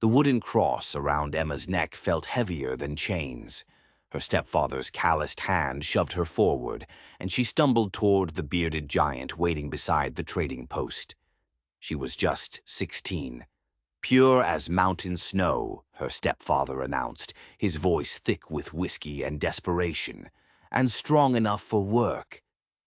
The wooden cross around Emma's neck felt heavier than chains. Her stepfather's calloused hand shoved her forward, and she stumbled toward the bearded giant waiting beside the trading post. She was just 16. Pure as mountain snow, her stepfather announced, his voice thick with whiskey and desperation, and strong enough for work.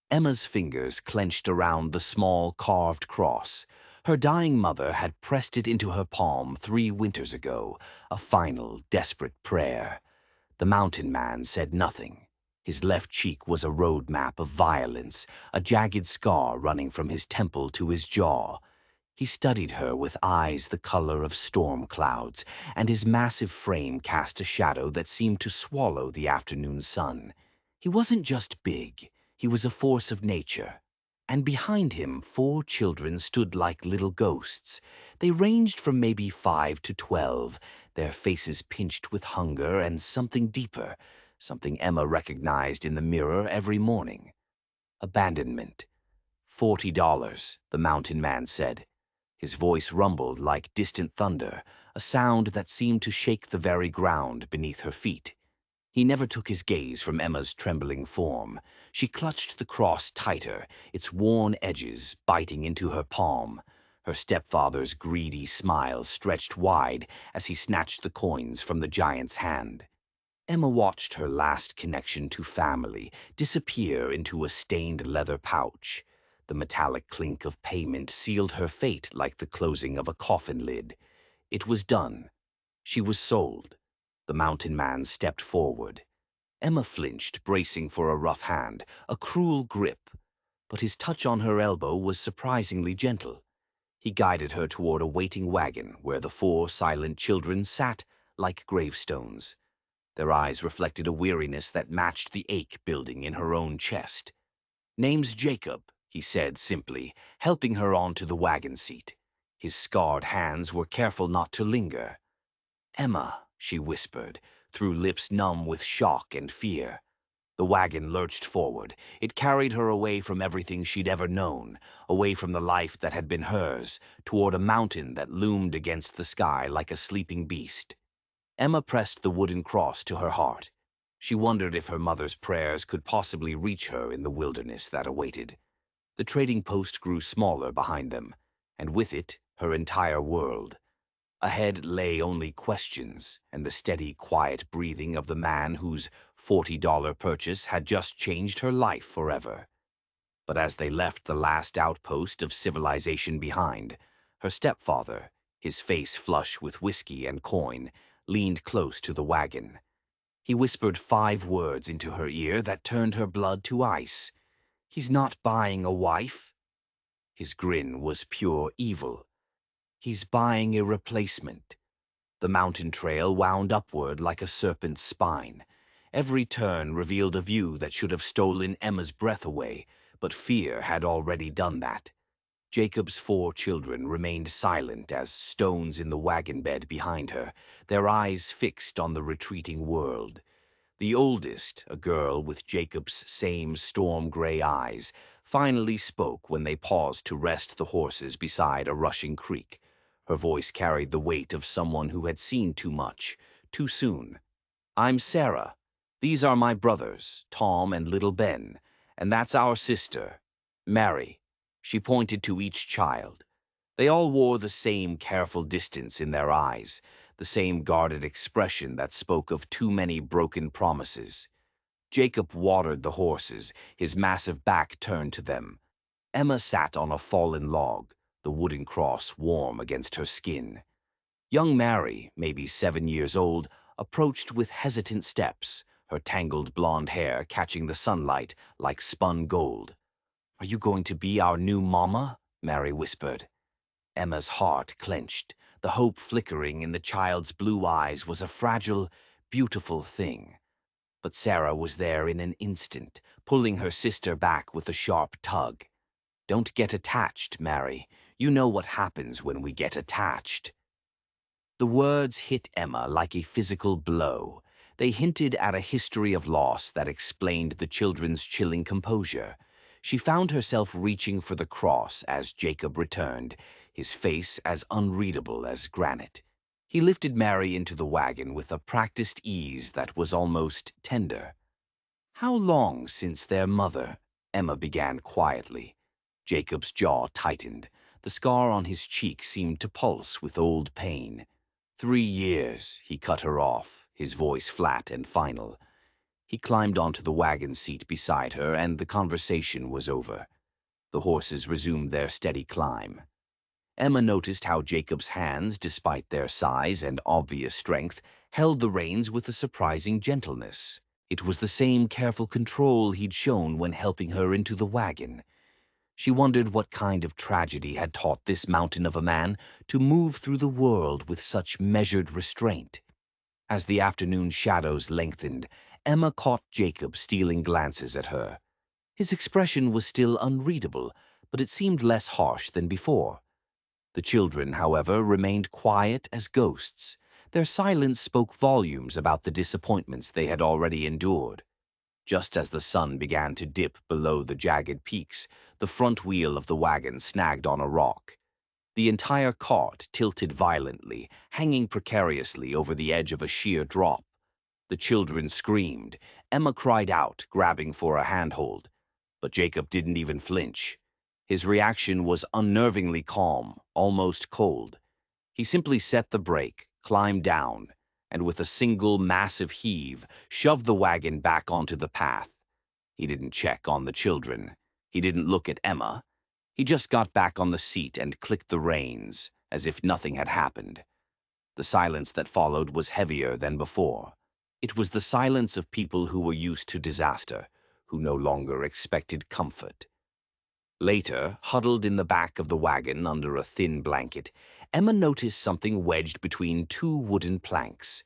Emma's fingers clenched around the small carved cross. Her dying mother had pressed it into her palm 3 winters ago, a final, desperate prayer. The mountain man said nothing. His left cheek was a road map of violence, a jagged scar running from his temple to his jaw. He studied her with eyes the color of storm clouds, and his massive frame cast a shadow that seemed to swallow the afternoon sun. He wasn't just big, he was a force of nature. And behind him, 4 children stood like little ghosts. They ranged from maybe 5 to 12, their faces pinched with hunger and something deeper, something Emma recognized in the mirror every morning. Abandonment. $40, the mountain man said. His voice rumbled like distant thunder, a sound that seemed to shake the very ground beneath her feet. He never took his gaze from Emma's trembling form. She clutched the cross tighter, its worn edges biting into her palm. Her stepfather's greedy smile stretched wide as he snatched the coins from the giant's hand. Emma watched her last connection to family disappear into a stained leather pouch. The metallic clink of payment sealed her fate like the closing of a coffin lid. It was done. She was sold. The mountain man stepped forward. Emma flinched, bracing for a rough hand, a cruel grip. But his touch on her elbow was surprisingly gentle. He guided her toward a waiting wagon where the 4 silent children sat like gravestones. Their eyes reflected a weariness that matched the ache building in her own chest. "Name's Jacob," he said simply, helping her onto the wagon seat. His scarred hands were careful not to linger. "Emma," she whispered, through lips numb with shock and fear. The wagon lurched forward. It carried her away from everything she'd ever known, away from the life that had been hers, toward a mountain that loomed against the sky like a sleeping beast. Emma pressed the wooden cross to her heart. She wondered if her mother's prayers could possibly reach her in the wilderness that awaited. The trading post grew smaller behind them, and with it, her entire world. Ahead lay only questions and the steady, quiet breathing of the man whose $40 purchase had just changed her life forever. But as they left the last outpost of civilization behind, her stepfather, his face flush with whiskey and coin, leaned close to the wagon. He whispered 5 words into her ear that turned her blood to ice. "He's not buying a wife." His grin was pure evil. "He's buying a replacement." The mountain trail wound upward like a serpent's spine. Every turn revealed a view that should have stolen Emma's breath away, but fear had already done that. Jacob's 4 children remained silent as stones in the wagon bed behind her, their eyes fixed on the retreating world. The oldest, a girl with Jacob's same storm-gray eyes, finally spoke when they paused to rest the horses beside a rushing creek. Her voice carried the weight of someone who had seen too much, too soon. "I'm Sarah. These are my brothers, Tom and little Ben, and that's our sister, Mary." She pointed to each child. They all wore the same careful distance in their eyes, the same guarded expression that spoke of too many broken promises. Jacob watered the horses, his massive back turned to them. Emma sat on a fallen log, the wooden cross warm against her skin. Young Mary, maybe 7 years old, approached with hesitant steps, her tangled blonde hair catching the sunlight like spun gold. "Are you going to be our new mama?" Mary whispered. Emma's heart clenched. The hope flickering in the child's blue eyes was a fragile, beautiful thing. But Sarah was there in an instant, pulling her sister back with a sharp tug. "Don't get attached, Mary. You know what happens when we get attached." The words hit Emma like a physical blow. They hinted at a history of loss that explained the children's chilling composure. She found herself reaching for the cross as Jacob returned, his face as unreadable as granite. He lifted Mary into the wagon with a practiced ease that was almost tender. "How long since their mother?" Emma began quietly. Jacob's jaw tightened. The scar on his cheek seemed to pulse with old pain. 3 years, he cut her off, his voice flat and final. He climbed onto the wagon seat beside her, and the conversation was over. The horses resumed their steady climb. Emma noticed how Jacob's hands, despite their size and obvious strength, held the reins with a surprising gentleness. It was the same careful control he'd shown when helping her into the wagon. She wondered what kind of tragedy had taught this mountain of a man to move through the world with such measured restraint. As the afternoon shadows lengthened, Emma caught Jacob stealing glances at her. His expression was still unreadable, but it seemed less harsh than before. The children, however, remained quiet as ghosts. Their silence spoke volumes about the disappointments they had already endured. Just as the sun began to dip below the jagged peaks, the front wheel of the wagon snagged on a rock. The entire cart tilted violently, hanging precariously over the edge of a sheer drop. The children screamed. Emma cried out, grabbing for a handhold. But Jacob didn't even flinch. His reaction was unnervingly calm, almost cold. He simply set the brake, climbed down, and with a single massive heave, shoved the wagon back onto the path. He didn't check on the children. He didn't look at Emma. He just got back on the seat and clicked the reins, as if nothing had happened. The silence that followed was heavier than before. It was the silence of people who were used to disaster, who no longer expected comfort. Later, huddled in the back of the wagon under a thin blanket, Emma noticed something wedged between two wooden planks.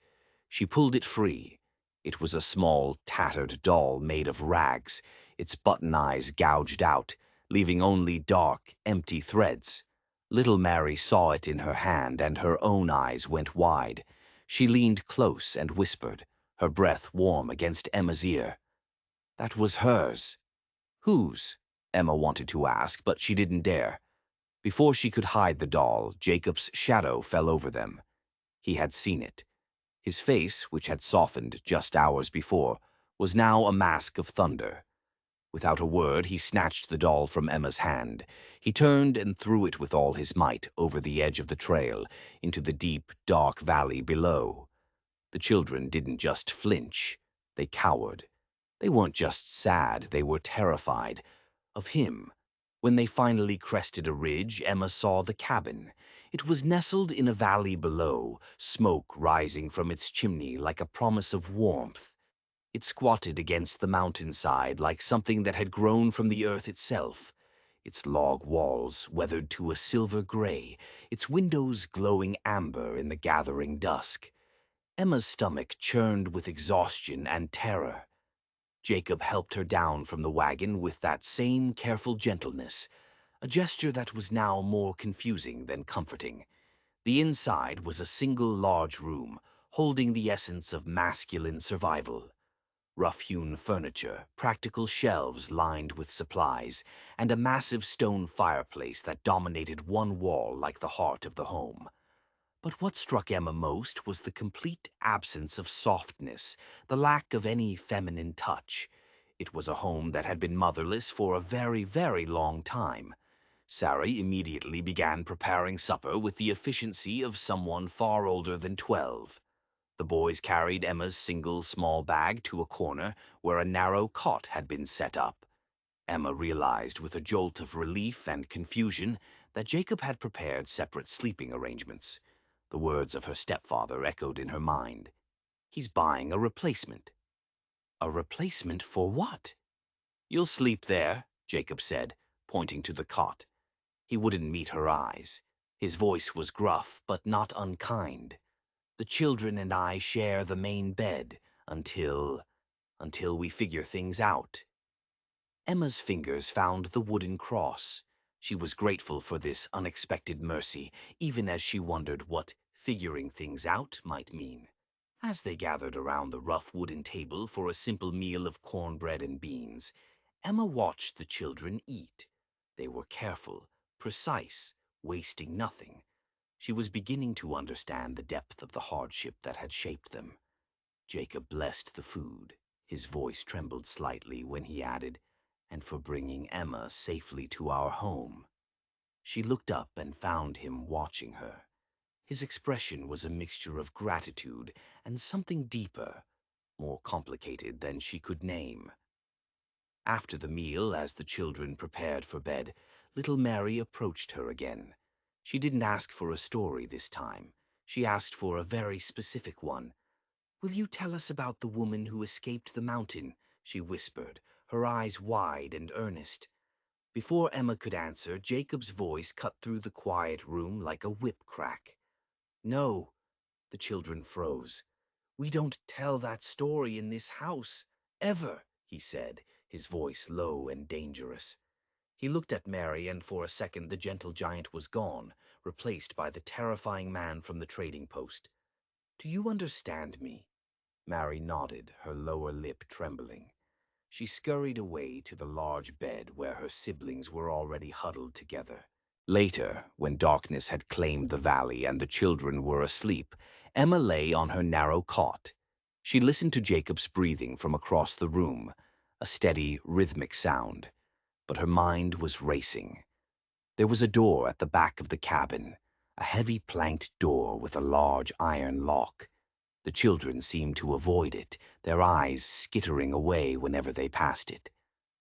She pulled it free. It was a small, tattered doll made of rags, its button eyes gouged out, leaving only dark, empty threads. Little Mary saw it in her hand, and her own eyes went wide. She leaned close and whispered, her breath warm against Emma's ear. That was hers. Whose? Emma wanted to ask, but she didn't dare. Before she could hide the doll, Jacob's shadow fell over them. He had seen it. His face, which had softened just hours before, was now a mask of thunder. Without a word, he snatched the doll from Emma's hand. He turned and threw it with all his might over the edge of the trail, into the deep, dark valley below. The children didn't just flinch. They cowered. They weren't just sad, they were terrified. Of him. When they finally crested a ridge, Emma saw the cabin. It was nestled in a valley below, smoke rising from its chimney like a promise of warmth. It squatted against the mountainside like something that had grown from the earth itself. Its log walls weathered to a silver gray, its windows glowing amber in the gathering dusk. Emma's stomach churned with exhaustion and terror. Jacob helped her down from the wagon with that same careful gentleness, a gesture that was now more confusing than comforting. The inside was a single large room, holding the essence of masculine survival. Rough-hewn furniture, practical shelves lined with supplies, and a massive stone fireplace that dominated one wall like the heart of the home. But what struck Emma most was the complete absence of softness, the lack of any feminine touch. It was a home that had been motherless for a very, very long time. Sari immediately began preparing supper with the efficiency of someone far older than 12. The boys carried Emma's single small bag to a corner where a narrow cot had been set up. Emma realized with a jolt of relief and confusion that Jacob had prepared separate sleeping arrangements. The words of her stepfather echoed in her mind. He's buying a replacement. A replacement for what? You'll sleep there, Jacob said, pointing to the cot. He wouldn't meet her eyes. His voice was gruff, but not unkind. The children and I share the main bed until we figure things out. Emma's fingers found the wooden cross. She was grateful for this unexpected mercy, even as she wondered what figuring things out might mean. As they gathered around the rough wooden table for a simple meal of cornbread and beans, Emma watched the children eat. They were careful, precise, wasting nothing. She was beginning to understand the depth of the hardship that had shaped them. Jacob blessed the food. His voice trembled slightly when he added, "And for bringing Emma safely to our home." She looked up and found him watching her. His expression was a mixture of gratitude and something deeper, more complicated than she could name. After the meal, as the children prepared for bed, little Mary approached her again. She didn't ask for a story this time. She asked for a very specific one. "Will you tell us about the woman who escaped the mountain?" she whispered, her eyes wide and earnest. Before Emma could answer, Jacob's voice cut through the quiet room like a whip crack. "No." The children froze. "We don't tell that story in this house, ever," he said, his voice low and dangerous. He looked at Mary, and for a second the gentle giant was gone, replaced by the terrifying man from the trading post. "Do you understand me?" Mary nodded, her lower lip trembling. She scurried away to the large bed where her siblings were already huddled together. Later, when darkness had claimed the valley and the children were asleep, Emma lay on her narrow cot. She listened to Jacob's breathing from across the room, a steady, rhythmic sound, but her mind was racing. There was a door at the back of the cabin, a heavy planked door with a large iron lock. The children seemed to avoid it, their eyes skittering away whenever they passed it.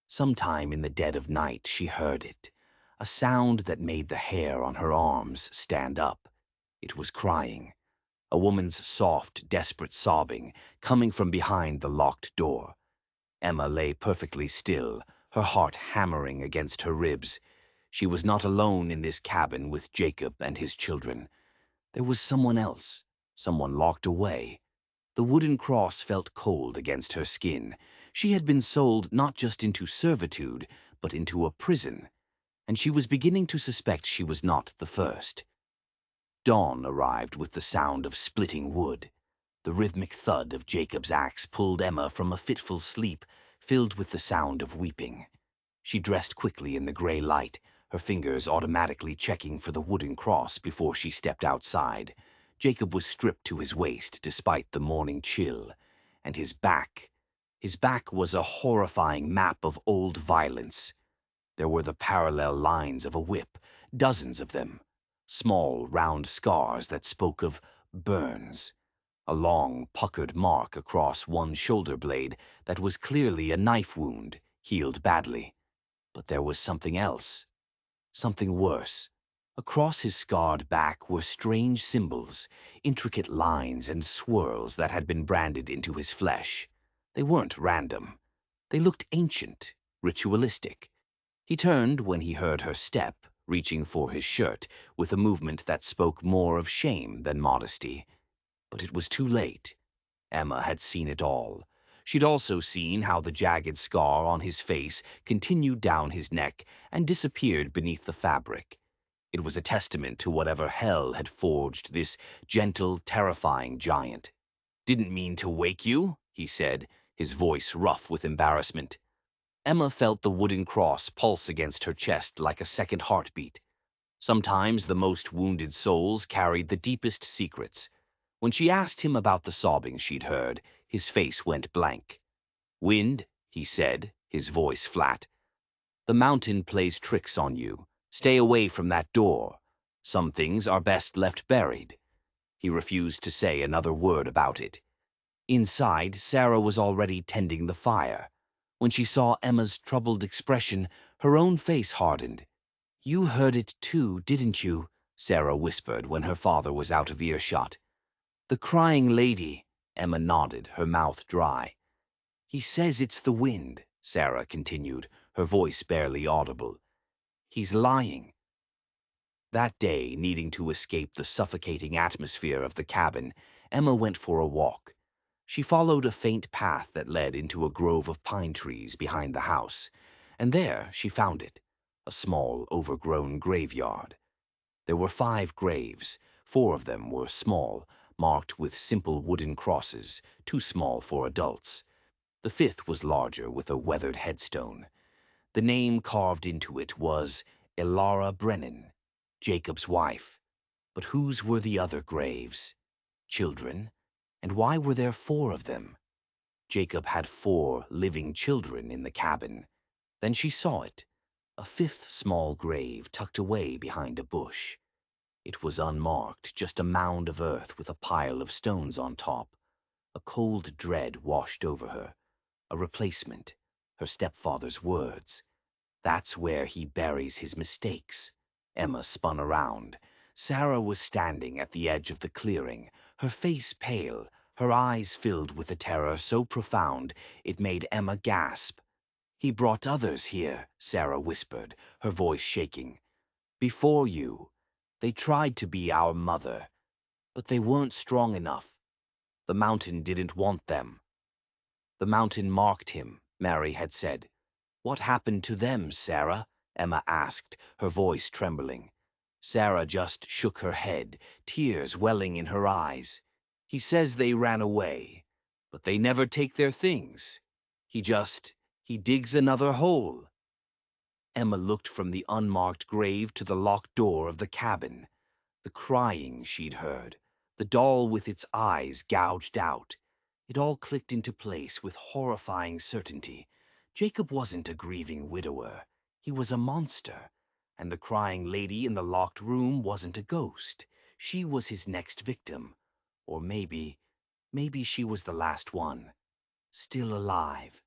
Sometime in the dead of night she heard it, a sound that made the hair on her arms stand up. It was crying, a woman's soft, desperate sobbing coming from behind the locked door. Emma lay perfectly still, her heart hammering against her ribs. She was not alone in this cabin with Jacob and his children. There was someone else, someone locked away. The wooden cross felt cold against her skin. She had been sold not just into servitude, but into a prison, and she was beginning to suspect she was not the first. Dawn arrived with the sound of splitting wood. The rhythmic thud of Jacob's axe pulled Emma from a fitful sleep filled with the sound of weeping. She dressed quickly in the gray light, her fingers automatically checking for the wooden cross before she stepped outside. Jacob was stripped to his waist despite the morning chill, and his back was a horrifying map of old violence. There were the parallel lines of a whip, dozens of them, small, round scars that spoke of burns. A long, puckered mark across one shoulder blade that was clearly a knife wound, healed badly. But there was something else, something worse. Across his scarred back were strange symbols, intricate lines and swirls that had been branded into his flesh. They weren't random. They looked ancient, ritualistic. He turned when he heard her step, reaching for his shirt, with a movement that spoke more of shame than modesty. But it was too late. Emma had seen it all. She'd also seen how the jagged scar on his face continued down his neck and disappeared beneath the fabric. It was a testament to whatever hell had forged this gentle, terrifying giant. "Didn't mean to wake you," he said, his voice rough with embarrassment. Emma felt the wooden cross pulse against her chest like a second heartbeat. Sometimes the most wounded souls carried the deepest secrets. When she asked him about the sobbing she'd heard, his face went blank. "Wind," he said, his voice flat. "The mountain plays tricks on you. Stay away from that door. Some things are best left buried." He refused to say another word about it. Inside, Sarah was already tending the fire. When she saw Emma's troubled expression, her own face hardened. "You heard it too, didn't you?" Sarah whispered when her father was out of earshot. "The crying lady," Emma nodded, her mouth dry. "He says it's the wind," Sarah continued, her voice barely audible. "He's lying." That day, needing to escape the suffocating atmosphere of the cabin, Emma went for a walk. She followed a faint path that led into a grove of pine trees behind the house, and there she found it, a small, overgrown graveyard. There were 5 graves. 4 of them were small, marked with simple wooden crosses, too small for adults. The 5th was larger, with a weathered headstone. The name carved into it was Elara Brennan, Jacob's wife. But whose were the other graves? Children? And why were there 4 of them? Jacob had 4 living children in the cabin. Then she saw it, a 5th small grave tucked away behind a bush. It was unmarked, just a mound of earth with a pile of stones on top. A cold dread washed over her. A replacement. Her stepfather's words. That's where he buries his mistakes. Emma spun around. Sarah was standing at the edge of the clearing, her face pale, her eyes filled with a terror so profound it made Emma gasp. "He brought others here," Sarah whispered, her voice shaking. "Before you. They tried to be our mother, but they weren't strong enough. The mountain didn't want them." "The mountain marked him," Mary had said. "What happened to them, Sarah?" Emma asked, her voice trembling. Sarah just shook her head, tears welling in her eyes. "He says they ran away, but they never take their things. He digs another hole." Emma looked from the unmarked grave to the locked door of the cabin. The crying she'd heard, the doll with its eyes gouged out. It all clicked into place with horrifying certainty. Jacob wasn't a grieving widower. He was a monster. And the crying lady in the locked room wasn't a ghost. She was his next victim. Or maybe she was the last one. Still alive.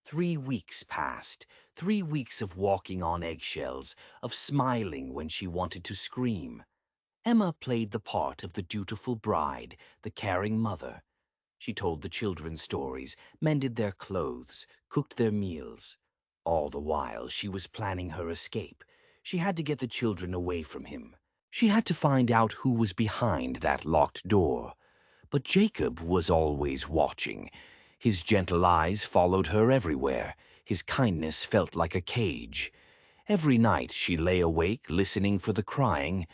3 weeks passed. 3 weeks of walking on eggshells, of smiling when she wanted to scream. Emma played the part of the dutiful bride, the caring mother. She told the children stories, mended their clothes, cooked their meals. All the while, she was planning her escape. She had to get the children away from him. She had to find out who was behind that locked door. But Jacob was always watching. His gentle eyes followed her everywhere. His kindness felt like a cage. Every night she lay awake listening for the crying,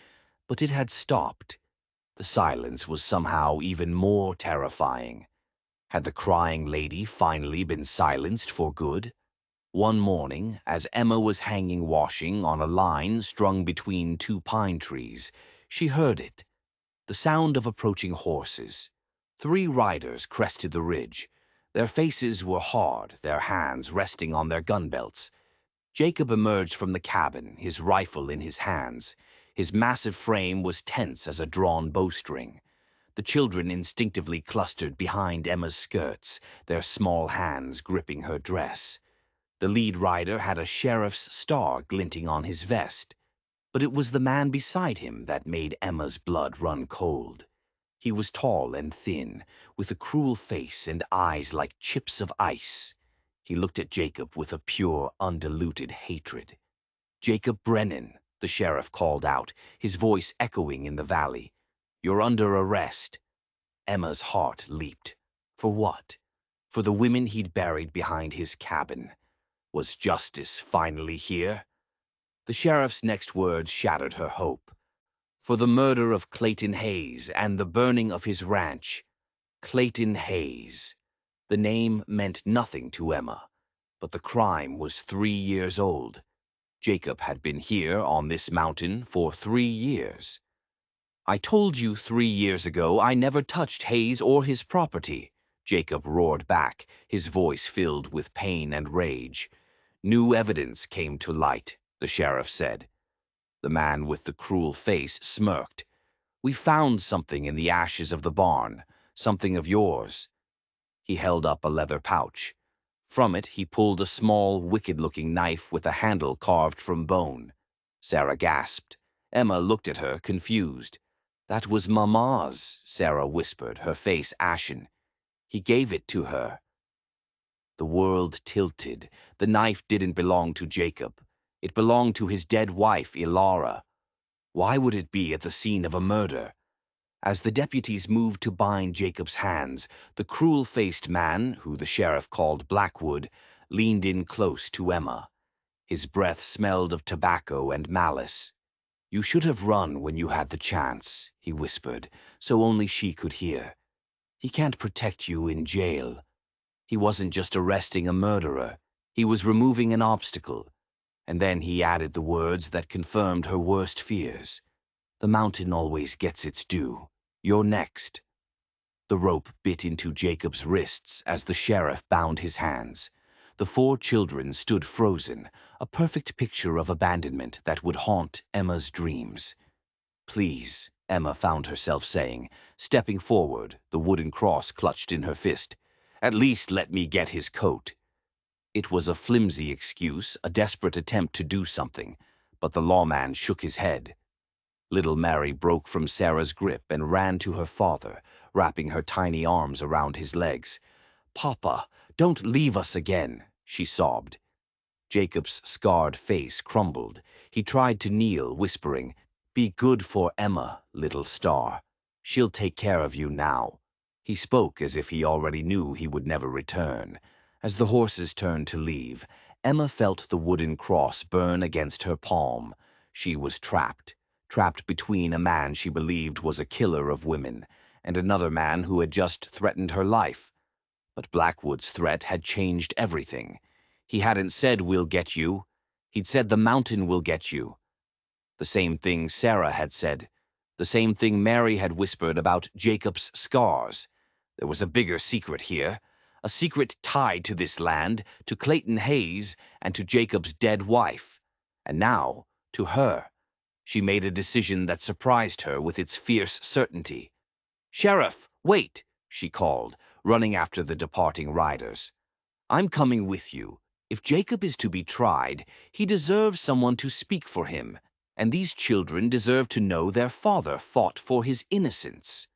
but it had stopped. The silence was somehow even more terrifying. Had the crying lady finally been silenced for good? One morning, as Emma was hanging washing on a line strung between 2 pine trees, she heard it. The sound of approaching horses. 3 riders crested the ridge. Their faces were hard, their hands resting on their gun belts. Jacob emerged from the cabin, his rifle in his hands. His massive frame was tense as a drawn bowstring. The children instinctively clustered behind Emma's skirts, their small hands gripping her dress. The lead rider had a sheriff's star glinting on his vest. But it was the man beside him that made Emma's blood run cold. He was tall and thin, with a cruel face and eyes like chips of ice. He looked at Jacob with a pure, undiluted hatred. "Jacob Brennan," the sheriff called out, his voice echoing in the valley. "You're under arrest." Emma's heart leaped. For what? For the women he'd buried behind his cabin. Was justice finally here? The sheriff's next words shattered her hope. "For the murder of Clayton Hayes and the burning of his ranch." Clayton Hayes. The name meant nothing to Emma, but the crime was 3 years old. Jacob had been here on this mountain for 3 years. "I told you 3 years ago I never touched Hayes or his property," Jacob roared back, his voice filled with pain and rage. "New evidence came to light," the sheriff said. The man with the cruel face smirked. "We found something in the ashes of the barn, something of yours." He held up a leather pouch. From it he pulled a small, wicked-looking knife with a handle carved from bone. Sarah gasped. Emma looked at her, confused. "That was Mama's," Sarah whispered, her face ashen. "He gave it to her." The world tilted. The knife didn't belong to Jacob. It belonged to his dead wife, Ilara. Why would it be at the scene of a murder? As the deputies moved to bind Jacob's hands, the cruel-faced man, who the sheriff called Blackwood, leaned in close to Emma. His breath smelled of tobacco and malice. "You should have run when you had the chance," he whispered, so only she could hear. "He can't protect you in jail." He wasn't just arresting a murderer. He was removing an obstacle. And then he added the words that confirmed her worst fears. The mountain always gets its due. You're next." The rope bit into Jacob's wrists as the sheriff bound his hands. The 4 children stood frozen, a perfect picture of abandonment that would haunt Emma's dreams. "Please," Emma found herself saying, stepping forward, the wooden cross clutched in her fist. "At least let me get his coat." It was a flimsy excuse, a desperate attempt to do something, but the lawman shook his head. Little Mary broke from Sarah's grip and ran to her father, wrapping her tiny arms around his legs. "Papa, don't leave us again," she sobbed. Jacob's scarred face crumbled. He tried to kneel, whispering, "Be good for Emma, little star. She'll take care of you now." He spoke as if he already knew he would never return. As the horses turned to leave, Emma felt the wooden cross burn against her palm. She was trapped between a man she believed was a killer of women and another man who had just threatened her life. But Blackwood's threat had changed everything. He hadn't said, "We'll get you." He'd said, "The mountain will get you." The same thing Sarah had said. The same thing Mary had whispered about Jacob's scars. There was a bigger secret here. A secret tied to this land, to Clayton Hayes, and to Jacob's dead wife. And now, to her. She made a decision that surprised her with its fierce certainty. "Sheriff, wait!" she called, running after the departing riders. "I'm coming with you. If Jacob is to be tried, he deserves someone to speak for him, and these children deserve to know their father fought for his innocence."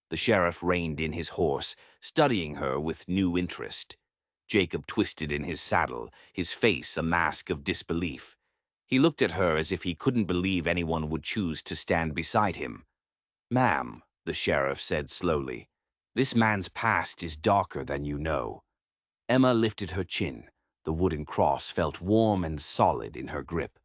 The sheriff reined in his horse, studying her with new interest. Jacob twisted in his saddle, his face a mask of disbelief. He looked at her as if he couldn't believe anyone would choose to stand beside him. "Ma'am," the sheriff said slowly, "this man's past is darker than you know." Emma lifted her chin. The wooden cross felt warm and solid in her grip.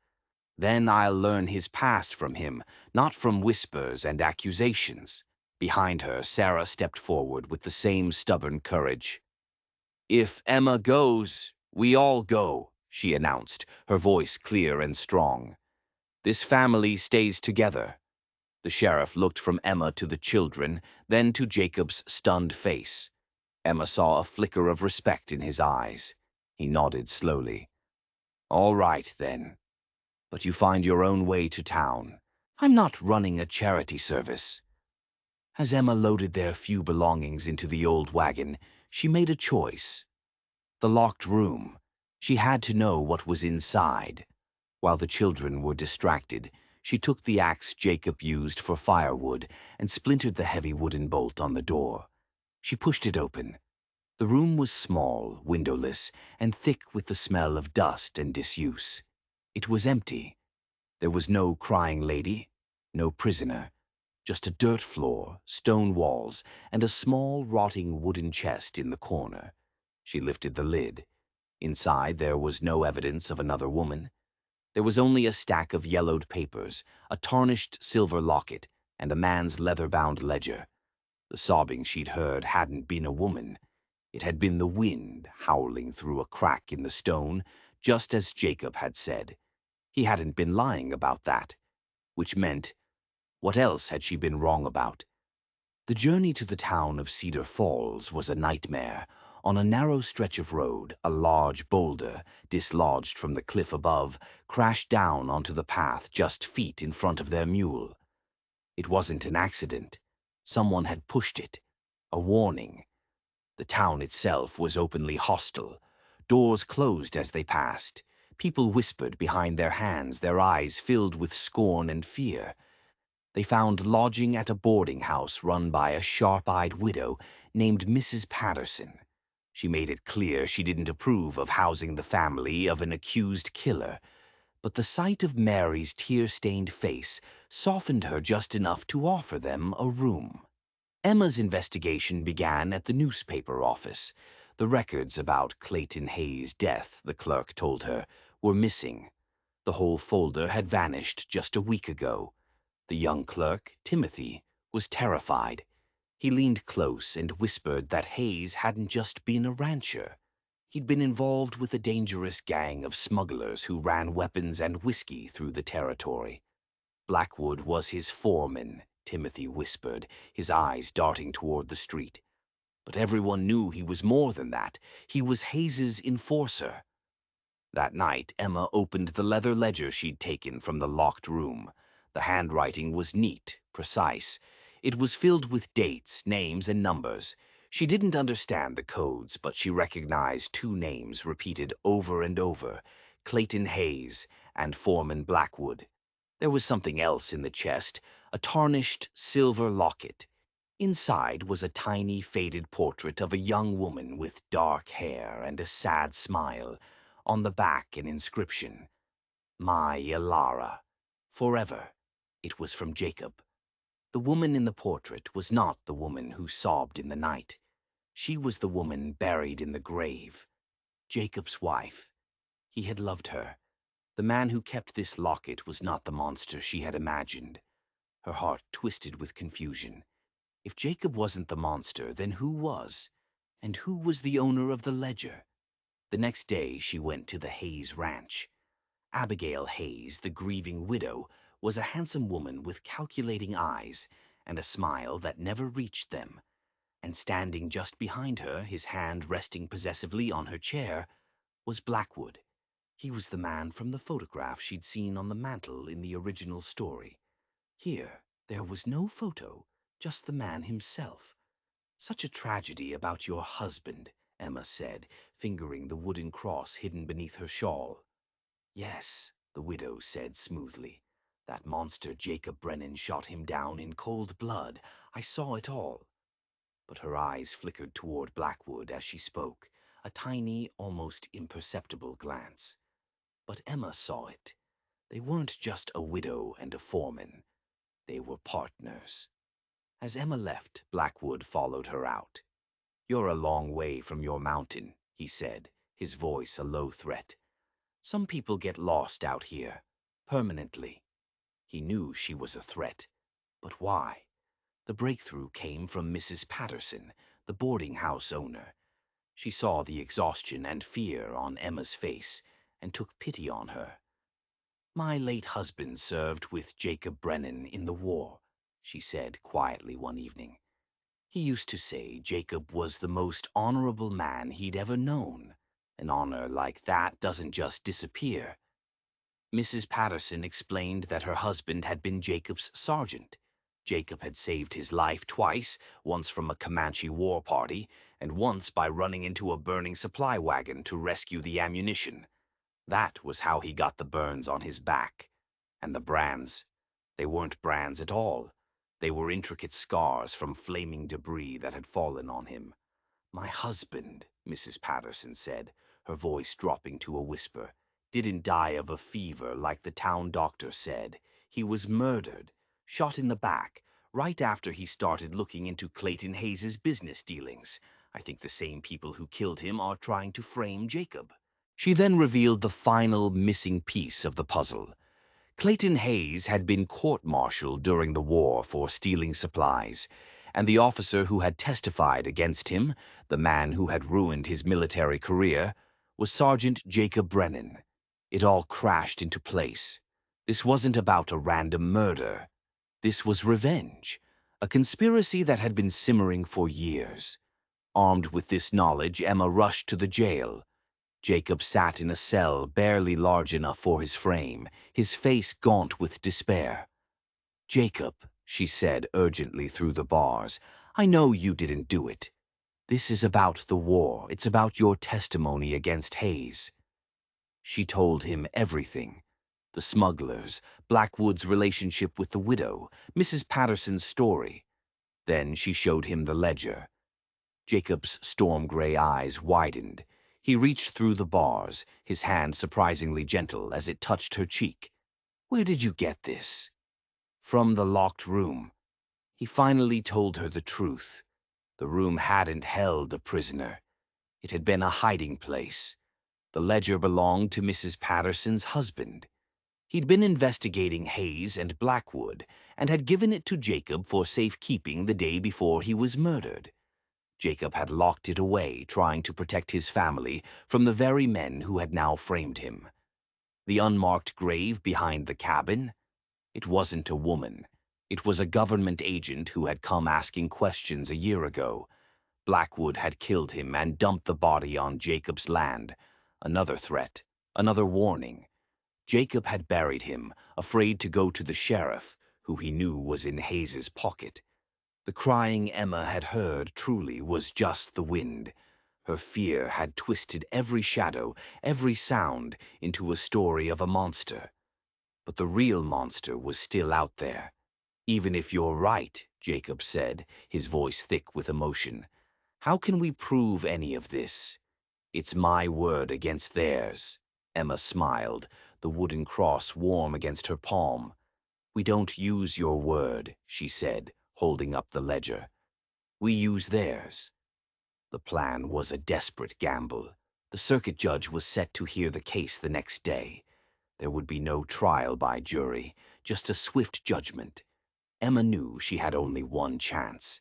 "Then I'll learn his past from him, not from whispers and accusations." Behind her, Sarah stepped forward with the same stubborn courage. "If Emma goes, we all go," she announced, her voice clear and strong. "This family stays together." The sheriff looked from Emma to the children, then to Jacob's stunned face. Emma saw a flicker of respect in his eyes. He nodded slowly. "All right, then. But you find your own way to town. I'm not running a charity service." As Emma loaded their few belongings into the old wagon, she made a choice. The locked room. She had to know what was inside. While the children were distracted, she took the axe Jacob used for firewood and splintered the heavy wooden bolt on the door. She pushed it open. The room was small, windowless, and thick with the smell of dust and disuse. It was empty. There was no crying lady, no prisoner, just a dirt floor, stone walls, and a small, rotting wooden chest in the corner. She lifted the lid. Inside there was no evidence of another woman. There was only a stack of yellowed papers, a tarnished silver locket, and a man's leather-bound ledger. The sobbing she'd heard hadn't been a woman. It had been the wind howling through a crack in the stone, just as Jacob had said. He hadn't been lying about that. Which meant, what else had she been wrong about? The journey to the town of Cedar Falls was a nightmare. On a narrow stretch of road, a large boulder, dislodged from the cliff above, crashed down onto the path just feet in front of their mule. It wasn't an accident. Someone had pushed it. A warning. The town itself was openly hostile. Doors closed as they passed. People whispered behind their hands, their eyes filled with scorn and fear. They found lodging at a boarding house run by a sharp-eyed widow named Mrs. Patterson. She made it clear she didn't approve of housing the family of an accused killer, but the sight of Mary's tear-stained face softened her just enough to offer them a room. Emma's investigation began at the newspaper office. The records about Clayton Hayes' death, the clerk told her, were missing. The whole folder had vanished just a week ago. The young clerk, Timothy, was terrified. He leaned close and whispered that Hayes hadn't just been a rancher. He'd been involved with a dangerous gang of smugglers who ran weapons and whiskey through the territory. Blackwood was his foreman, Timothy whispered, his eyes darting toward the street. But everyone knew he was more than that. He was Hayes's enforcer. That night, Emma opened the leather ledger she'd taken from the locked room. The handwriting was neat, precise. It was filled with dates, names, and numbers. She didn't understand the codes, but she recognized two names repeated over and over, Clayton Hayes and Foreman Blackwood. There was something else in the chest, a tarnished silver locket. Inside was a tiny, faded portrait of a young woman with dark hair and a sad smile. On the back, an inscription, My Ilara, forever. It was from Jacob. The woman in the portrait was not the woman who sobbed in the night. She was the woman buried in the grave. Jacob's wife. He had loved her. The man who kept this locket was not the monster she had imagined. Her heart twisted with confusion. If Jacob wasn't the monster, then who was? And who was the owner of the ledger? The next day she went to the Hayes ranch. Abigail Hayes, the grieving widow, was a handsome woman with calculating eyes and a smile that never reached them. And standing just behind her, his hand resting possessively on her chair, was Blackwood. He was the man from the photograph she'd seen on the mantel in the original story. Here, there was no photo, just the man himself. Such a tragedy about your husband, Emma said, fingering the wooden cross hidden beneath her shawl. Yes, the widow said smoothly. That monster Jacob Brennan shot him down in cold blood. I saw it all. But her eyes flickered toward Blackwood as she spoke, a tiny, almost imperceptible glance. But Emma saw it. They weren't just a widow and a foreman. They were partners. As Emma left, Blackwood followed her out. You're a long way from your mountain, he said, his voice a low threat. Some people get lost out here, permanently. He knew she was a threat. But why? The breakthrough came from Mrs. Patterson, the boarding house owner. She saw the exhaustion and fear on Emma's face and took pity on her. My late husband served with Jacob Brennan in the war, she said quietly one evening. He used to say Jacob was the most honorable man he'd ever known. An honor like that doesn't just disappear. Mrs. Patterson explained that her husband had been Jacob's sergeant. Jacob had saved his life twice, once from a Comanche war party, and once by running into a burning supply wagon to rescue the ammunition. That was how he got the burns on his back. And the brands. They weren't brands at all. They were intricate scars from flaming debris that had fallen on him. My husband, Mrs. Patterson said, her voice dropping to a whisper, didn't die of a fever like the town doctor said. He was murdered, shot in the back, right after he started looking into Clayton Hayes's business dealings. I think the same people who killed him are trying to frame Jacob. She then revealed the final missing piece of the puzzle. Clayton Hayes had been court-martialed during the war for stealing supplies, and the officer who had testified against him, the man who had ruined his military career, was Sergeant Jacob Brennan. It all crashed into place. This wasn't about a random murder. This was revenge, a conspiracy that had been simmering for years. Armed with this knowledge, Emma rushed to the jail. Jacob sat in a cell barely large enough for his frame, his face gaunt with despair. Jacob, she said urgently through the bars, I know you didn't do it. This is about the war. It's about your testimony against Hayes. She told him everything. The smugglers, Blackwood's relationship with the widow, Mrs. Patterson's story. Then she showed him the ledger. Jacob's storm-gray eyes widened. He reached through the bars, his hand surprisingly gentle as it touched her cheek. Where did you get this? From the locked room. He finally told her the truth. The room hadn't held a prisoner. It had been a hiding place. The ledger belonged to Mrs. Patterson's husband. He'd been investigating Hayes and Blackwood and had given it to Jacob for safekeeping the day before he was murdered. Jacob had locked it away, trying to protect his family from the very men who had now framed him. The unmarked grave behind the cabin? It wasn't a woman. It was a government agent who had come asking questions a year ago. Blackwood had killed him and dumped the body on Jacob's land. Another threat, another warning. Jacob had buried him, afraid to go to the sheriff, who he knew was in Hayes's pocket. The crying Emma had heard truly was just the wind. Her fear had twisted every shadow, every sound, into a story of a monster. But the real monster was still out there. "Even if you're right," Jacob said, his voice thick with emotion, "how can we prove any of this?" "It's my word against theirs." Emma smiled, the wooden cross warm against her palm. "We don't use your word," she said, holding up the ledger. "We use theirs." The plan was a desperate gamble. The circuit judge was set to hear the case the next day. There would be no trial by jury, just a swift judgment. Emma knew she had only one chance.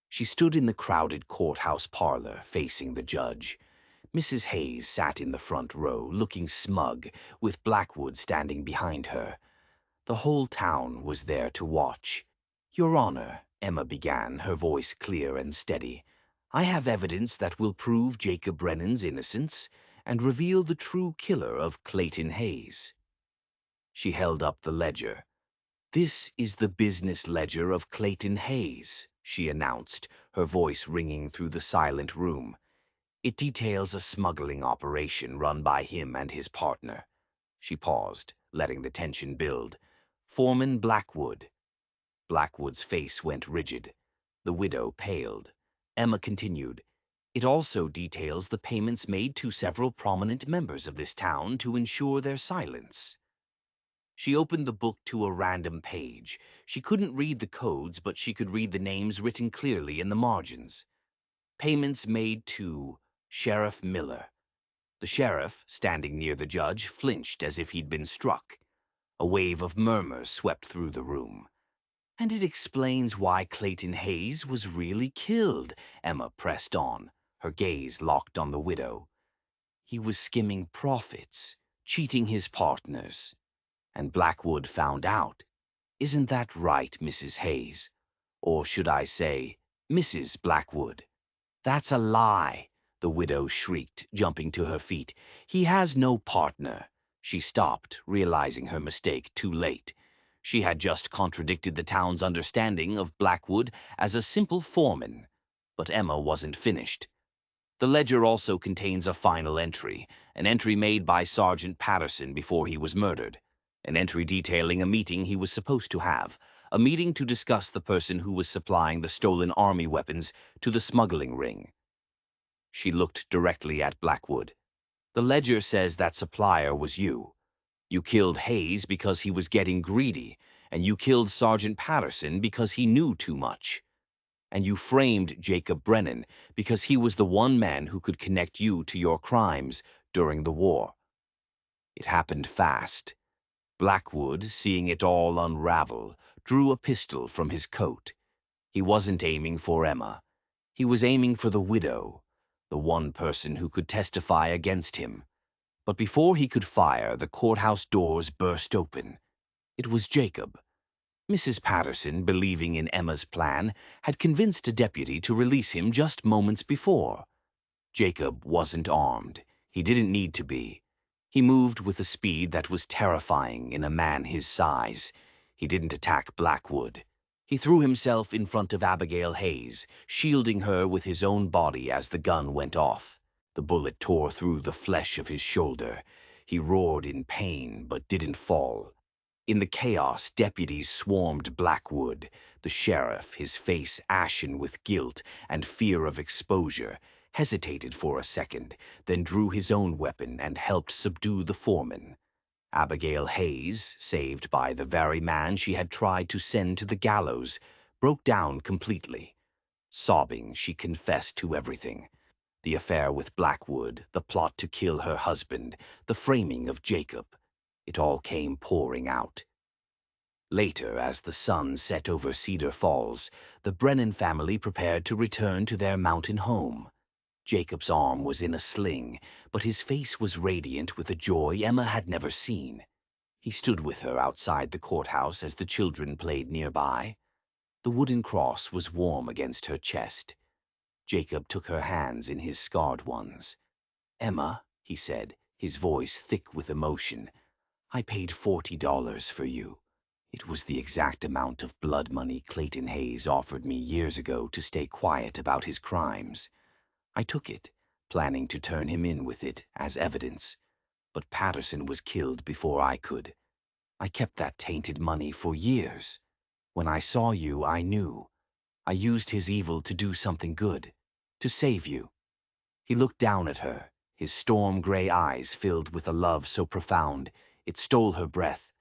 She stood in the crowded courthouse parlor, facing the judge. Mrs. Hayes sat in the front row, looking smug, with Blackwood standing behind her. The whole town was there to watch. "Your Honor," Emma began, her voice clear and steady, "I have evidence that will prove Jacob Brennan's innocence and reveal the true killer of Clayton Hayes." She held up the ledger. "This is the business ledger of Clayton Hayes," she announced, her voice ringing through the silent room. "It details a smuggling operation run by him and his partner." She paused, letting the tension build. "Foreman Blackwood." Blackwood's face went rigid. The widow paled. Emma continued, "It also details the payments made to several prominent members of this town to ensure their silence." She opened the book to a random page. She couldn't read the codes, but she could read the names written clearly in the margins. Payments made to Sheriff Miller. The sheriff, standing near the judge, flinched as if he'd been struck. A wave of murmurs swept through the room. "And it explains why Clayton Hayes was really killed," Emma pressed on, her gaze locked on the widow. "He was skimming profits, cheating his partners. And Blackwood found out. Isn't that right, Mrs. Hayes? Or should I say, Mrs. Blackwood?" "That's a lie," the widow shrieked, jumping to her feet. "He has no partner." She stopped, realizing her mistake too late. She had just contradicted the town's understanding of Blackwood as a simple foreman. But Emma wasn't finished. "The ledger also contains a final entry, an entry made by Sergeant Patterson before he was murdered. An entry detailing a meeting he was supposed to have, a meeting to discuss the person who was supplying the stolen army weapons to the smuggling ring." She looked directly at Blackwood. "The ledger says that supplier was you. You killed Hayes because he was getting greedy, and you killed Sergeant Patterson because he knew too much. And you framed Jacob Brennan because he was the one man who could connect you to your crimes during the war." It happened fast. Blackwood, seeing it all unravel, drew a pistol from his coat. He wasn't aiming for Emma. He was aiming for the widow, the one person who could testify against him. But before he could fire, the courthouse doors burst open. It was Jacob. Mrs. Patterson, believing in Emma's plan, had convinced a deputy to release him just moments before. Jacob wasn't armed. He didn't need to be. He moved with a speed that was terrifying in a man his size. He didn't attack Blackwood. He threw himself in front of Abigail Hayes, shielding her with his own body as the gun went off. The bullet tore through the flesh of his shoulder. He roared in pain, but didn't fall. In the chaos, deputies swarmed Blackwood. The sheriff, his face ashen with guilt and fear of exposure, hesitated for a second, then drew his own weapon and helped subdue the foreman. Abigail Hayes, saved by the very man she had tried to send to the gallows, broke down completely. Sobbing, she confessed to everything. The affair with Blackwood, the plot to kill her husband, the framing of Jacob. It all came pouring out. Later, as the sun set over Cedar Falls, the Brennan family prepared to return to their mountain home. Jacob's arm was in a sling, but his face was radiant with a joy Emma had never seen. He stood with her outside the courthouse as the children played nearby. The wooden cross was warm against her chest. Jacob took her hands in his scarred ones. "Emma," he said, his voice thick with emotion, "I paid $40 for you. It was the exact amount of blood money Clayton Hayes offered me years ago to stay quiet about his crimes. I took it, planning to turn him in with it as evidence. But Patterson was killed before I could. I kept that tainted money for years. When I saw you, I knew. I used his evil to do something good, to save you." He looked down at her, his storm-gray eyes filled with a love so profound it stole her breath.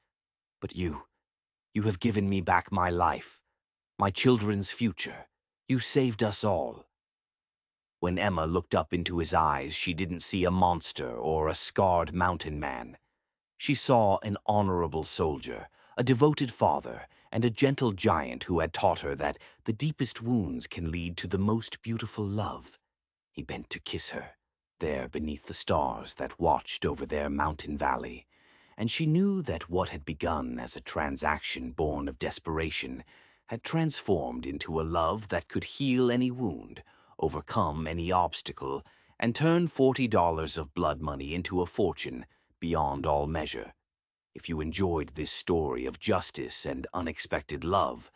"But you have given me back my life, my children's future. You saved us all." When Emma looked up into his eyes, she didn't see a monster or a scarred mountain man. She saw an honorable soldier, a devoted father, and a gentle giant who had taught her that the deepest wounds can lead to the most beautiful love. He bent to kiss her, there beneath the stars that watched over their mountain valley, and she knew that what had begun as a transaction born of desperation had transformed into a love that could heal any wound, overcome any obstacle, and turn $40 of blood money into a fortune beyond all measure. If you enjoyed this story of justice and unexpected love,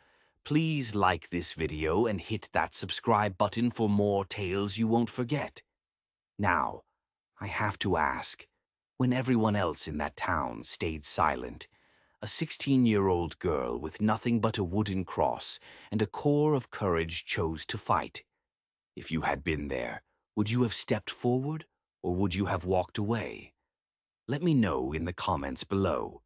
please like this video and hit that subscribe button for more tales you won't forget. Now, I have to ask, when everyone else in that town stayed silent, a 16-year-old girl with nothing but a wooden cross and a core of courage chose to fight. If you had been there, would you have stepped forward or would you have walked away? Let me know in the comments below.